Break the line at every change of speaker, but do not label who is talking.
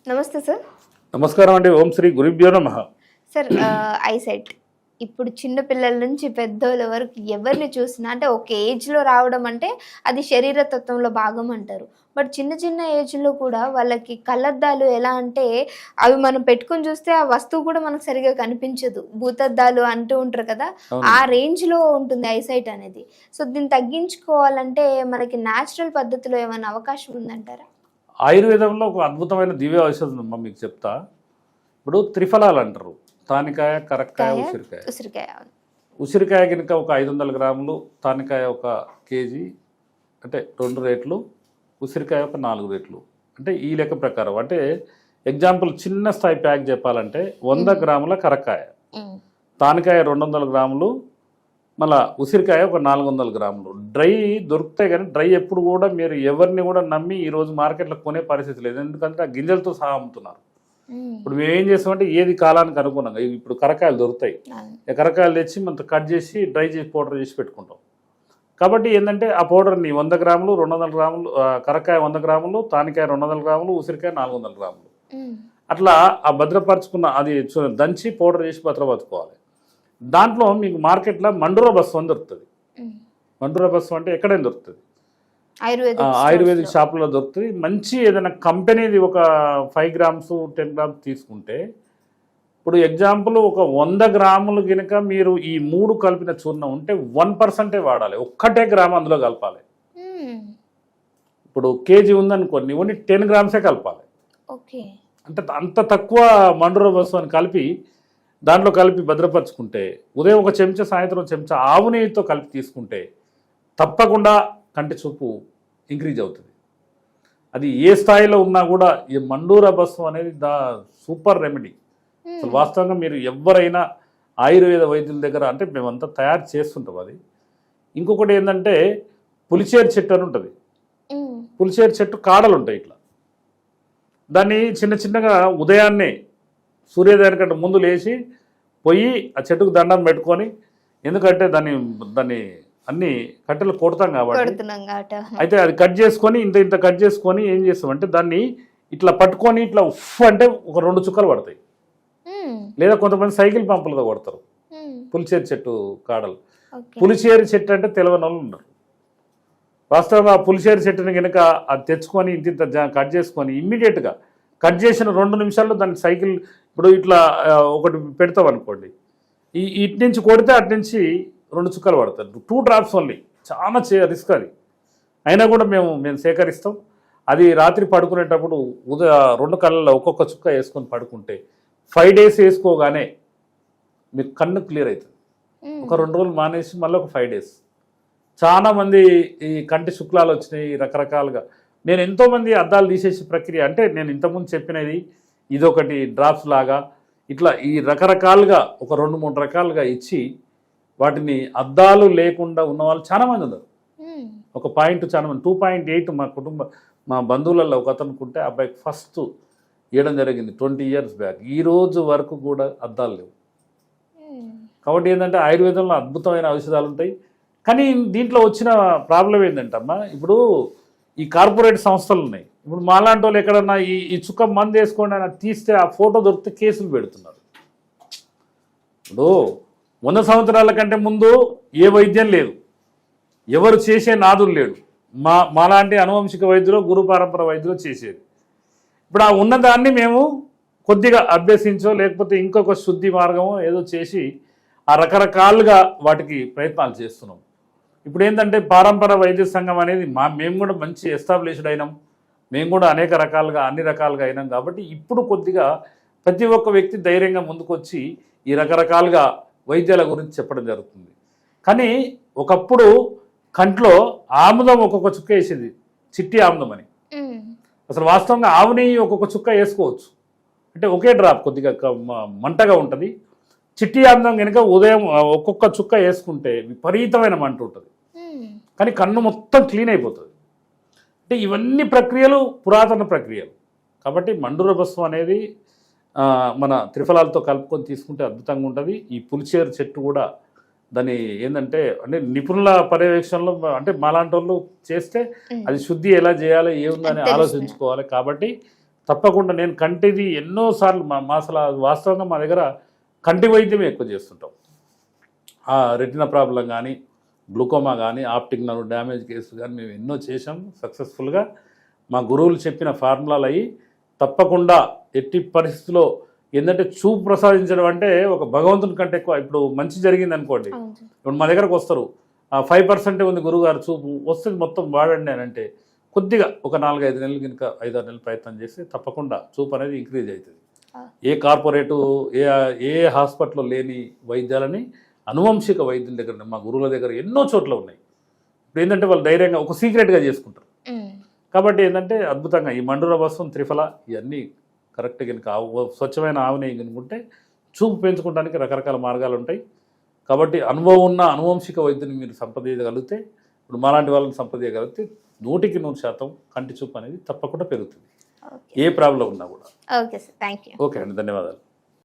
నమస్తే సార్.
నమస్కారం అండి. ఓం శ్రీ గురుభ్యో నమః.
సార్ ఐసైట్ ఇప్పుడు చిన్న పిల్లల నుంచి పెద్దోళ్ళ వరకు ఎవరిని చూసినా అంటే ఒక ఏజ్‌లో రావడం అంటే అది శరీర తత్వంలో భాగం అంటారు. బట్ చిన్న చిన్న ఏజ్‌లో కూడా వాళ్ళకి కళ్ళద్దాలు ఎలా అంటే అవి మనం పెట్టుకొని చూస్తే ఆ వస్తువు కూడా మనకు సరిగ్గా కనిపించదు. భూతద్దాలు అంటూ ఉంటారు కదా! ఆ
అవునండి.
రేంజ్‌లో ఉంటుంది ఐసైట్ అనేది. సో దీన్ని తగ్గించుకోవాలంటే మనకి న్యాచురల్ పద్ధతిలో ఏమైనా అవకాశం ఉందంటారా?
ఆయుర్వేదంలో ఒక అద్భుతమైన దివ్య ఔషధం ఉందమ్మా, మీకు చెప్తా. ఇప్పుడు త్రిఫలాలు అంటారు. తానికాయ, కరక్కాయ,
కాయ,
ఉసిరికాయ.
ఉసిరికాయ.
ఉసిరికాయ గినక ఒక 500 గ్రాములు, తానికాయ ఒక కేజీ, అంటే 2 రేట్లు, ఉసిరికాయ ఒక 4 రేట్లు. అంటే ఈ లెక్క ప్రకారం అంటే ఎగ్జాంపుల్ చిన్న స్థాయి ప్యాక్ చెప్పాలంటే 100 గ్రాముల కరక్కాయ,
హ్మ్.
తానికాయ 200 గ్రాములు, మళ్ళా ఉసిరికాయ ఒక 400 గ్రాములు. డ్రై దొరుకుతాయి కానీ డ్రై ఎప్పుడు కూడా మీరు ఎవరిని కూడా నమ్మి ఈరోజు మార్కెట్లో కొనే పరిస్థితి లేదు. ఎందుకంటే ఆ గింజలతో సహా అమ్ముతున్నారు. ఇప్పుడు మేము ఏం చేస్తామంటే ఏది కాలానికి అనుగుణంగా ఇప్పుడు కరకాయలు దొరుకుతాయి. కరకాయలు తెచ్చి మనం కట్ చేసి డ్రై చేసి పౌడర్ చేసి పెట్టుకుంటాం. కాబట్టి ఏంటంటే ఆ పౌడర్ని 100 గ్రాములు, 200 గ్రాములు, కరకాయ 100 గ్రాములు, తానికాయ 200 గ్రాములు, ఉసిరికాయ 400 గ్రాములు, అట్లా ఆ భద్రపరచుకున్న అది దంచి పౌడర్ చేసి భద్రపరచుకోవాలి. దాంట్లో మీకు మార్కెట్లో మండూరా బస్సు అని దొరుకుతుంది. మండూరా బస్సు అంటే ఎక్కడైనా దొరుకుతుంది, ఆయుర్వేదిక్ షాపులో దొరుకుతుంది. మంచి ఏదైనా కంపెనీది ఒక 5 గ్రామ్స్ 10 గ్రామ్స్ తీసుకుంటే, ఇప్పుడు ఎగ్జాంపుల్ ఒక 100 గ్రాములు కనుక మీరు ఈ 3 కలిపిన చూర్ణం ఉంటే 1% వాడాలి. ఒక్కటే గ్రామ్ అందులో కలపాలి. ఇప్పుడు కేజీ ఉందనుకోండి, ఓన్లీ 10 గ్రామ్సే కలపాలి. అంటే అంత తక్కువ మండూరా బస్సు అని కలిపి దాంట్లో కలిపి భద్రపరుచుకుంటే, ఉదయం ఒక చెంచా, సాయంత్రం చెంచా ఆవు నెయ్యితో కలిపి తీసుకుంటే తప్పకుండా కంటి చూపు ఇంక్రీజ్ అవుతుంది. అది ఏ స్థాయిలో ఉన్నా కూడా ఈ మండూరా బస్సు అనేది సూపర్ రెమెడీ. అసలు వాస్తవంగా మీరు ఎవరైనా ఆయుర్వేద వైద్యుల దగ్గర, అంటే మేమంతా తయారు చేస్తుంటాం. అది ఇంకొకటి ఏంటంటే పులిచేరు చెట్టు అని ఉంటుంది. పులిచేరు చెట్టు కాడలు ఉంటాయి ఇట్లా. దాన్ని చిన్న చిన్నగా ఉదయాన్నే సూర్యోదయం కంటే ముందు లేచి పోయి ఆ చెట్టుకు దండం పెట్టుకొని, ఎందుకంటే దాన్ని అన్ని కట్టెలు కొడతాం కాబట్టి, అయితే అది కట్ చేసుకొని ఇంత ఇంత కట్ చేసుకొని ఏం చేస్తామంటే దాన్ని ఇట్లా పట్టుకొని ఇట్లా ఉఫ్ అంటే ఒక 2 చుక్కలు పడతాయి. లేదా కొంతమంది సైకిల్ పంపులుగా కొడతారు పులిచేరు చెట్టు కాడలు. పులిచేరు చెట్టు అంటే తెలియని వాళ్ళు ఉన్నారు. వాస్తవంగా ఆ పులిచేరు చెట్టుని కనుక అది తెచ్చుకొని ఇంత ఇంత కట్ చేసుకొని ఇమ్మీడియట్గా కట్ చేసిన 2 నిమిషాల్లో దాన్ని సైకిల్ ఇప్పుడు ఇట్లా ఒకటి పెడతాం అనుకోండి, ఇటు నుంచి కొడితే అటు నుంచి 2 చుక్కలు పడతాయి. 2 డ్రాప్స్ ఓన్లీ. చాలా రిస్క్ అది. అయినా కూడా మేము సేకరిస్తాం. అది రాత్రి పడుకునేటప్పుడు 2 కళ్ళల్లో ఒక్కొక్క చుక్క వేసుకొని పడుకుంటే 5 డేస్ వేసుకోగానే మీకు కన్ను క్లియర్ అవుతుంది. ఒక 2 రోజులు మానేసి మళ్ళీ ఒక 5 డేస్. చాలామంది ఈ కంటి శుక్లాలు వచ్చినాయి రకరకాలుగా. నేను ఎంతోమంది అద్దాలు తీసేసే ప్రక్రియ, అంటే నేను ఇంతకుముందు చెప్పినది ఇదొకటి డ్రాప్స్ లాగా ఇట్లా ఈ రకరకాలుగా ఒక 2-3 రకాలుగా ఇచ్చి వాటిని అద్దాలు లేకుండా ఉన్న వాళ్ళు చాలామంది ఉన్నారు. ఒక పాయింట్ చాలామంది 2.8 మా బంధువులలో ఒక అతనుకుంటే అబ్బాయికి ఫస్ట్ ఇవ్వడం జరిగింది 20 years బ్యాక్. ఈ రోజు వరకు కూడా అద్దాలు లేవు. కాబట్టి ఏంటంటే ఆయుర్వేదంలో అద్భుతమైన ఔషధాలు ఉంటాయి. కానీ దీంట్లో వచ్చిన ప్రాబ్లం ఏంటంటే అమ్మా, ఇప్పుడు ఈ కార్పొరేట్ సంస్థలు ఉన్నాయి. ఇప్పుడు మాలాంటి వాళ్ళు ఎక్కడన్నా ఈ చుక్క మందు వేసుకోండి అని తీస్తే ఆ ఫోటో దొరికితే కేసులు పెడుతున్నారు. ఇప్పుడు 100 సంవత్సరాల కంటే ముందు ఏ వైద్యం లేదు, ఎవరు చేసే నాదులు లేడు. మాలాంటి అనువంశిక వైద్యులు, గురు పరంపర వైద్యులు చేసేది. ఇప్పుడు ఆ ఉన్నదాన్ని మేము కొద్దిగా అభ్యసించో లేకపోతే ఇంకొక శుద్ధి మార్గమో ఏదో చేసి ఆ రకరకాలుగా వాటికి ప్రయత్నాలు చేస్తున్నాం. ఇప్పుడు ఏంటంటే పారంపర వైద్య సంఘం అనేది మేము కూడా మంచి ఎస్టాబ్లిష్డ్ అయినాం. మేము కూడా అనేక రకాలుగా అన్ని రకాలుగా అయినాం. కాబట్టి ఇప్పుడు కొద్దిగా ప్రతి ఒక్క వ్యక్తి ధైర్యంగా ముందుకొచ్చి ఈ రకరకాలుగా వైద్యాల గురించి చెప్పడం జరుగుతుంది. కానీ ఒకప్పుడు కంట్లో ఆముదం ఒక్కొక్క చుక్క వేసేది, చిట్టి ఆముదం అని. అసలు వాస్తవంగా ఆవు నెయ్యి ఒక్కొక్క చుక్క వేసుకోవచ్చు, అంటే ఒకే డ్రాప్ కొద్దిగా మంటగా ఉంటుంది. చిట్టి ఆముదం కనుక ఉదయం ఒక్కొక్క చుక్క వేసుకుంటే విపరీతమైన మంట ఉంటుంది, కానీ కన్ను మొత్తం క్లీన్ అయిపోతుంది. అంటే ఇవన్నీ ప్రక్రియలు పురాతన ప్రక్రియలు. కాబట్టి మండూర భస్మం అనేది మన త్రిఫలాలతో కలుపుకొని తీసుకుంటే అద్భుతంగా ఉంటుంది. ఈ పులిచేరు చెట్టు కూడా దాన్ని ఏంటంటే అంటే నిపుణుల పర్యవేక్షణలో, అంటే మాలాంటి వాళ్ళు చేస్తే అది శుద్ధి ఎలా చేయాలి ఏముందని ఆలోచించుకోవాలి. కాబట్టి తప్పకుండా నేను కంటిది ఎన్నోసార్లు మా అసలు వాస్తవంగా మా దగ్గర కంటి వైద్యమే ఎక్కువ చేస్తుంటాం. ఆ రెటినా ప్రాబ్లం కానీ, గ్లూకోమా కానీ, ఆప్టిక్ నర్వ్ డ్యామేజ్ కేసు కానీ మేము ఎన్నో చేసాం సక్సెస్ఫుల్గా. మా గురువులు చెప్పిన ఫార్ములాలు అయ్యి తప్పకుండా ఎట్టి పరిస్థితుల్లో ఏంటంటే చూపు ప్రసాదించడం అంటే ఒక భగవంతుని కంటే ఎక్కువ. ఇప్పుడు మంచి జరిగింది అనుకోండి, ఇప్పుడు మా దగ్గరకు వస్తారు 5% ఉంది గురువుగారు చూపు వస్తుంది మొత్తం వాడండి అని అంటే కొద్దిగా ఒక 4-5 నెలలు కనుక 5-6 నెలలు ప్రయత్నం చేస్తే తప్పకుండా చూపు అనేది ఇంక్రీజ్ అవుతుంది. ఏ కార్పొరేటు ఏ హాస్పిటల్లో లేని వైద్యాలని అనువంశిక వైద్యుల దగ్గర మా గురువుల దగ్గర ఎన్నో చోట్ల ఉన్నాయి. ఇప్పుడు ఏంటంటే వాళ్ళు ధైర్యంగా ఒక సీక్రెట్గా చేసుకుంటారు. కాబట్టి ఏంటంటే అద్భుతంగా ఈ మండురభస్వం, త్రిఫల ఇవన్నీ కరెక్ట్గా కనుక స్వచ్ఛమైన ఆవు నెయ్యి కనుకుంటే చూపు పెంచుకోవడానికి రకరకాల మార్గాలు ఉంటాయి. కాబట్టి అనుభవం ఉన్న అనువంశిక వైద్యుని మీరు సంప్రదించగలిగితే, ఇప్పుడు మాలాంటి వాళ్ళని సంప్రదించగలిగితే 100% కంటి చూపు అనేది తప్పకుండా పెరుగుతుంది, ఏ ప్రాబ్లం ఉన్నా కూడా.
Okay sir, thank you.
Okay అండి, ధన్యవాదాలు.